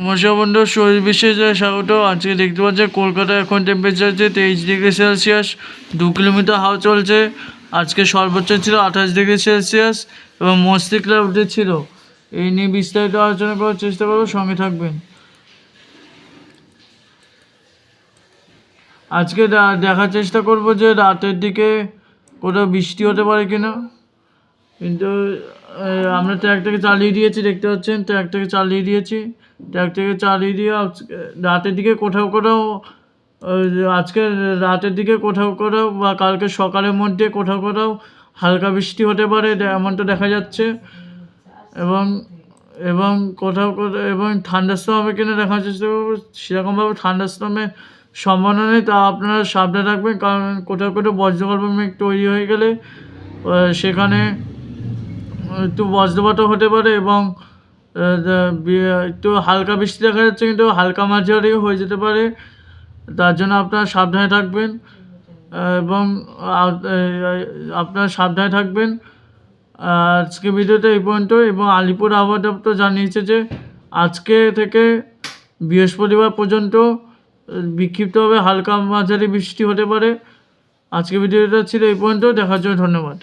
নমস্কার বন্ধু, শরীর বিশেষে স্বাগত। আজকে দেখতে পাচ্ছি কলকাতায় এখন টেম্পারেচার হচ্ছে 23 ডিগ্রি সেলসিয়াস। 2 কিলোমিটার হাওয়া চলছে। আজকে সর্বোচ্চ ছিল 28 ডিগ্রি সেলসিয়াস এবং মস্তি ক্লাউডে ছিল। এই নিয়ে বিস্তারিত আলোচনা করার চেষ্টা করবো, সঙ্গে থাকবেন। আজকে দেখার চেষ্টা করব যে রাতের দিকে কোথাও বৃষ্টি হতে পারে কিনা। কিন্তু আমরা ট্র্যাকটাকে চালিয়ে দিয়েছি, দেখতে পাচ্ছেন ট্র্যাকটাকে চালিয়ে দিয়েছি। ট্র্যাকটাকে চালিয়ে দিয়ে রাতের দিকে কোথাও কোথাও আজকে রাতের দিকে কোথাও কোথাও বা কালকে সকালের মধ্যে কোথাও কোথাও হালকা বৃষ্টি হতে পারে, এমনটা দেখা যাচ্ছে। এবং এবং কোথাও কোথাও এবং থান্ডারস্টর্ম হবে কিনা দেখার চেষ্টা করবো। সেরকমভাবে থান্ডারস্টর্মের সম্ভাবনা নেই, তা আপনারা সাবধানে রাখবেন, কারণ কোথাও কোথাও বজ্রগল্প মেঘ তৈরি হয়ে গেলে সেখানে একটু বজ্রপাতও হতে পারে এবং একটু হালকা বৃষ্টি দেখা যাচ্ছে, কিন্তু হালকা মাঝারিও হয়ে যেতে পারে। তার জন্য আপনারা সাবধানে থাকবেন এবং আপনারা সাবধানে থাকবেন। আজকে ভিডিওটা এই পর্যন্ত। এবং আলিপুর আবহাওয়া দপ্তর জানিয়েছে যে আজকে থেকে বৃহস্পতিবার পর্যন্ত বিক্ষিপ্তভাবে হালকা মাঝারি বৃষ্টি হতে পারে। আজকে ভিডিওটা ছিল এই পর্যন্ত। দেখার জন্য ধন্যবাদ।